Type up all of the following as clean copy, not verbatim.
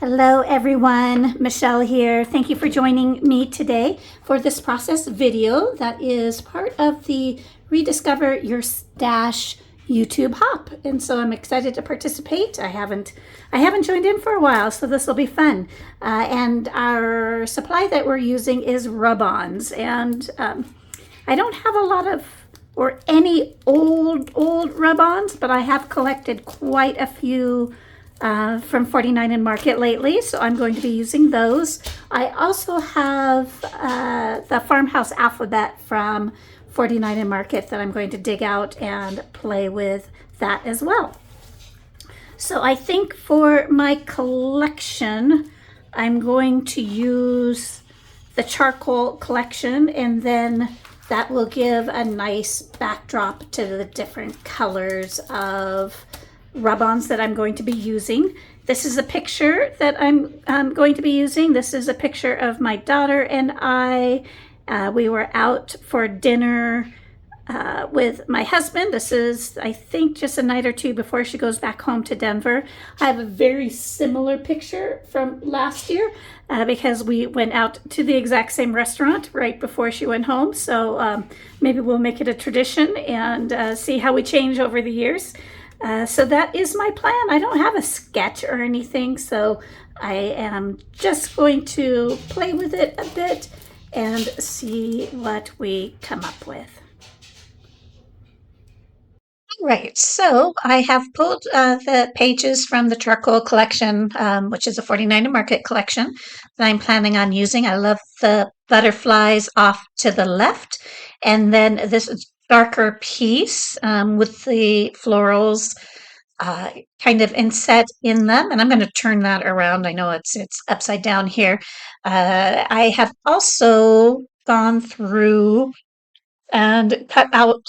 Hello everyone, Michelle here. Thank you for joining me today for this process video that is part of the Rediscover Your Stash YouTube hop. And so I'm excited to participate. I haven't joined in for a while, so this will be fun. And our supply that we're using is Rub-Ons. And I don't have a lot of or any old Rub-Ons, but I have collected quite a few from 49 and Market lately, so I'm going to be using those. I also have the Farmhouse Alphabet from 49 and Market that I'm going to dig out and play with that as well. So I think for my collection, I'm going to use the charcoal collection, and then that will give a nice backdrop to the different colors of Rub-Ons that I'm going to be using. This is a picture that I'm going to be using. This is a picture of my daughter and I. We were out for dinner with my husband. This is, I think, just a night or two before she goes back home to Denver. I have a very similar picture from last year because we went out to the exact same restaurant right before she went home. So maybe we'll make it a tradition and see how we change over the years. So that is my plan. I don't have a sketch or anything, so I am just going to play with it a bit and see what we come up with. Right, so I have pulled the pages from the charcoal collection, which is a 49 and Market collection that I'm planning on using. I love the butterflies off to the left, and then this darker piece with the florals kind of inset in them, and I'm going to turn that around. I know it's upside down here. I have also gone through and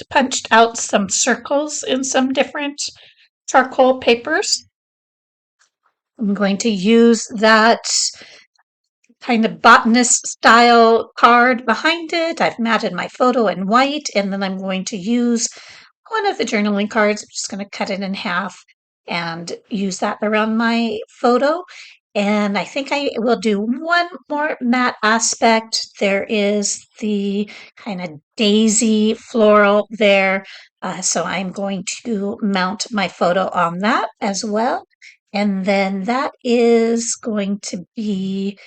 punched out some circles in some different charcoal papers. I'm going to use that kind of botanist style card behind it. I've matted my photo in white, and then I'm going to use one of the journaling cards. I'm just going to cut it in half and use that around my photo. And I think I will do one more matte aspect. There is the kind of daisy floral there. So I'm going to mount my photo on that as well. And then that is going to be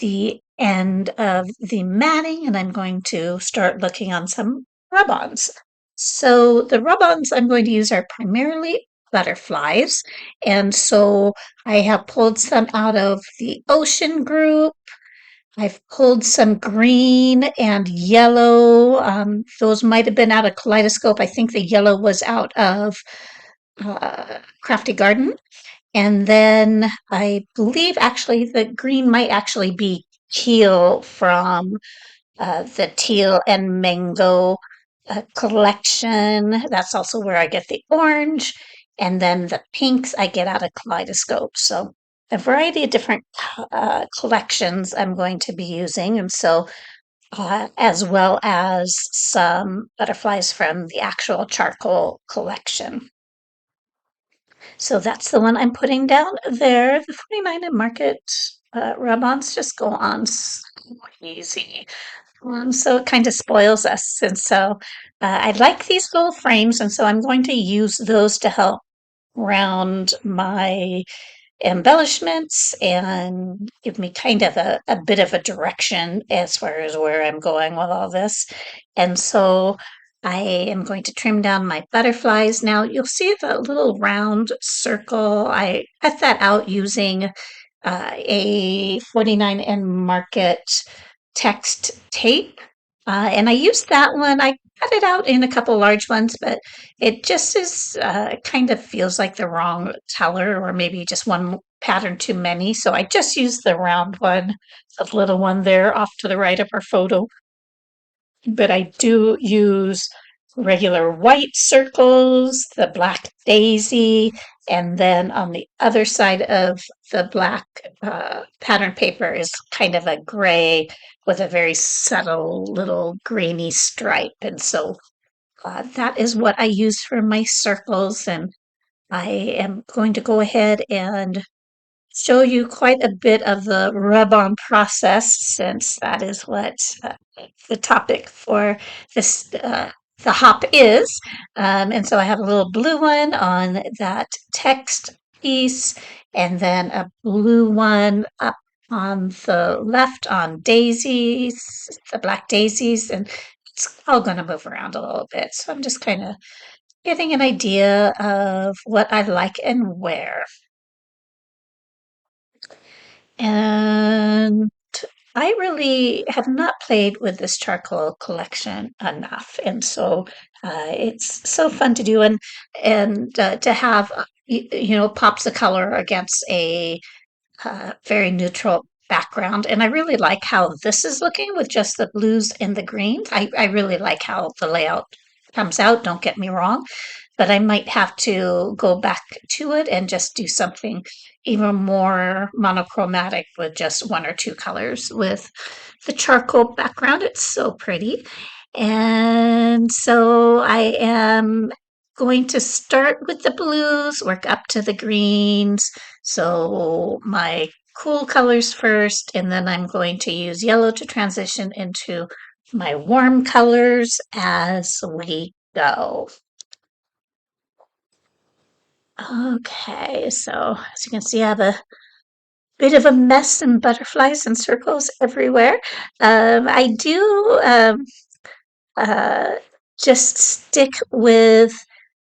the end of the matting, and I'm going to start looking on some rub-ons. So the rub-ons I'm going to use are primarily butterflies, and so I have pulled some out of the ocean group. I've pulled some green and yellow. Those might have been out of Kaleidoscope. I think the yellow was out of Crafty Garden. And then I believe actually the green might actually be teal from the teal and mango collection. That's also where I get the orange. And then the pinks I get out of Kaleidoscope. So a variety of different collections I'm going to be using. And so as well as some butterflies from the actual charcoal collection. So that's the one I'm putting down there. The 49 and Market rub-ons just go on so easy. So it kind of spoils us. And so I like these little frames, and so I'm going to use those to help round my embellishments and give me kind of a bit of a direction as far as where I'm going with all this. And so I am going to trim down my butterflies. Now you'll see the little round circle. I cut that out using a 49 and Market text tape. And I used that one. I cut it out in a couple large ones, but it just is kind of feels like the wrong color, or maybe just one pattern too many. So I just used the round one, the little one there off to the right of our photo. But I do use regular white circles, the black daisy, and then on the other side of the black pattern paper is kind of a gray with a very subtle little grainy stripe. And so that is what I use for my circles. And I am going to go ahead and show you quite a bit of the rub-on process since that is what the topic for this the hop is. And so I have a little blue one on that text piece, and then a blue one up on the left on daisies, the black daisies, and it's all going to move around a little bit. So I'm just kind of getting an idea of what I like and where. And I really have not played with this charcoal collection enough, and so it's so fun to do and to have pops of color against a very neutral background. And I really like how this is looking with just the blues and the greens. I really like how the layout comes out. Don't get me wrong, but I might have to go back to it and just do something even more monochromatic with just one or two colors with the charcoal background. It's so pretty. And so I am going to start with the blues, work up to the greens. So my cool colors first, and then I'm going to use yellow to transition into my warm colors as we go. Okay, so as you can see, I have a bit of a mess and butterflies and circles everywhere. I do uh, just stick with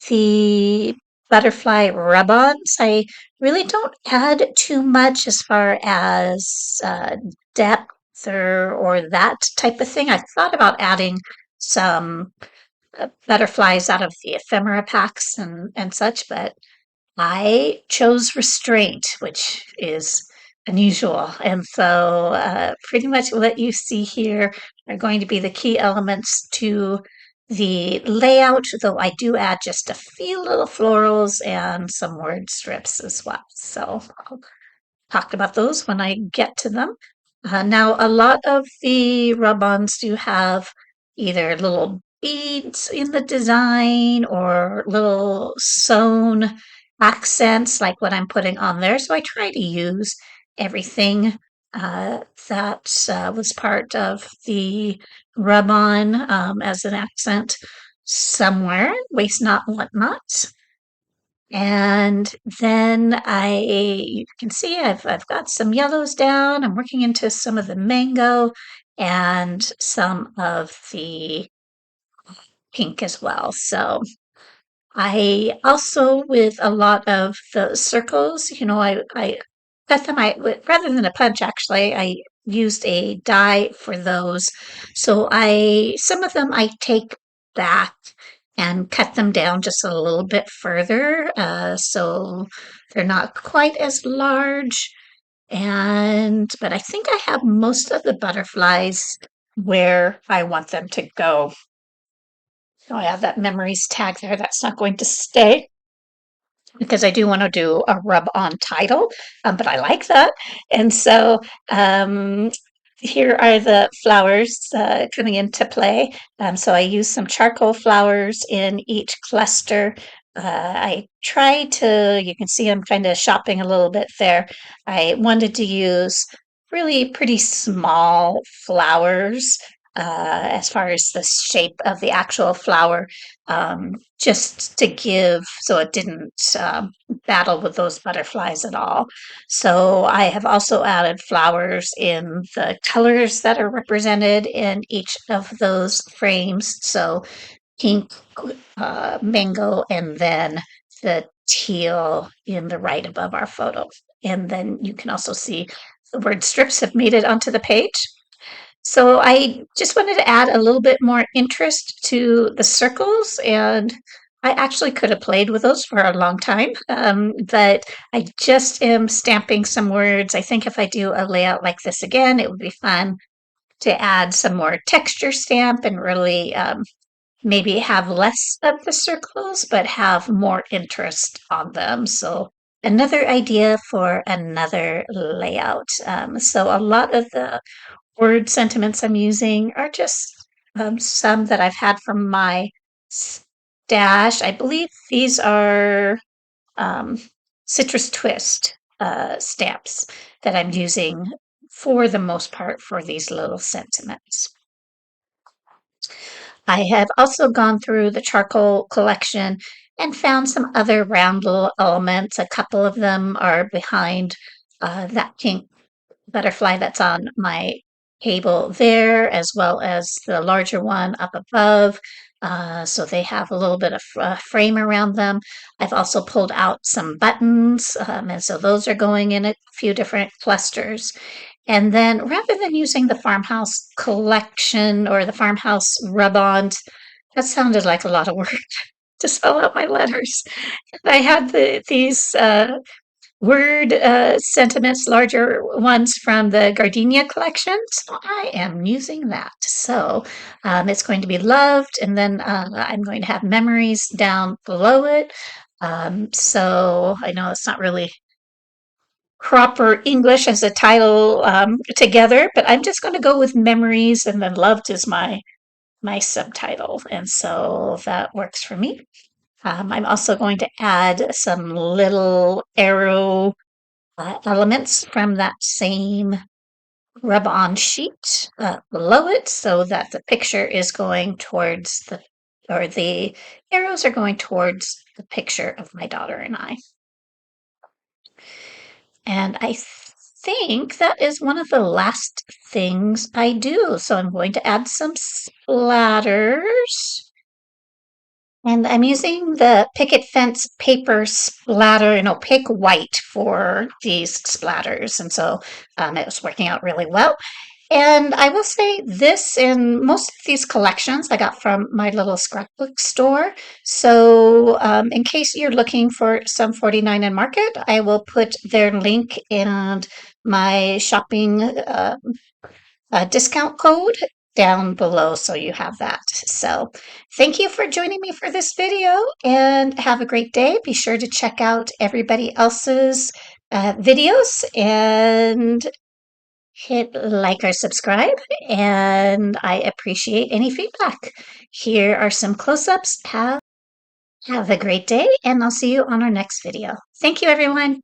the butterfly rub-ons. I really don't add too much as far as depth or that type of thing. I thought about adding some butterflies out of the ephemera packs and such, but I chose restraint, which is unusual. And so, pretty much what you see here are going to be the key elements to the layout, though I do add just a few little florals and some word strips as well. So, I'll talk about those when I get to them. Now, a lot of the rub-ons do have either little beads in the design or little sewn accents like what I'm putting on there. So I try to use everything that was part of the rub-on as an accent somewhere. Waste not, want not. And then you can see I've got some yellows down. I'm working into some of the mango and some of the pink as well. So I also, with a lot of the circles, I cut them, rather than a punch, actually, I used a die for those. So some of them I take back and cut them down just a little bit further, so they're not quite as large. But I think I have most of the butterflies where I want them to go. So I have that memories tag there. That's not going to stay because I do want to do a rub on title, but I like that. And so here are the flowers coming into play. So I use some charcoal flowers in each cluster. I try to, you can see I'm kind of shopping a little bit there. I wanted to use really pretty small flowers as far as the shape of the actual flower, just to give so it didn't battle with those butterflies at all. So I have also added flowers in the colors that are represented in each of those frames. So pink, mango, and then the teal in the right above our photo. And then you can also see the word strips have made it onto the page. So I just wanted to add a little bit more interest to the circles, and I actually could have played with those for a long time, but I just am stamping some words. I think if I do a layout like this again, it would be fun to add some more texture stamp and really maybe have less of the circles, but have more interest on them. So another idea for another layout. So a lot of the word sentiments I'm using are just some that I've had from my stash. I believe these are um, Citrus Twist. stamps that I'm using for the most part for these little sentiments. I have also gone through the charcoal collection and found some other round little elements. A couple of them are behind that pink butterfly that's on my table there, as well as the larger one up above. So they have a little bit of frame around them. I've also pulled out some buttons, and so those are going in a few different clusters. And then rather than using the farmhouse collection or the farmhouse rub-ons, that sounded like a lot of work to spell out my letters. I had these word sentiments, larger ones from the gardenia collection. So I am using that. So it's going to be loved, and then I'm going to have memories down below it. So I know it's not really proper English as a title together, but I'm just going to go with memories, and then loved is my subtitle, and so that works for me. I'm also going to add some little arrow elements from that same rub-on sheet below it so that the picture is going towards or the arrows are going towards the picture of my daughter and I. And I think that is one of the last things I do. So I'm going to add some splatters. And I'm using the picket fence paper splatter in opaque white for these splatters. And so it was working out really well. And I will say this in most of these collections I got from my little scrapbook store. So in case you're looking for some 49 and Market, I will put their link and my shopping discount code down below so you have that. So thank you for joining me for this video and have a great day. Be sure to check out everybody else's videos and hit like or subscribe, and I appreciate any feedback. Here are some close-ups. Have a great day, and I'll see you on our next video. Thank you, everyone.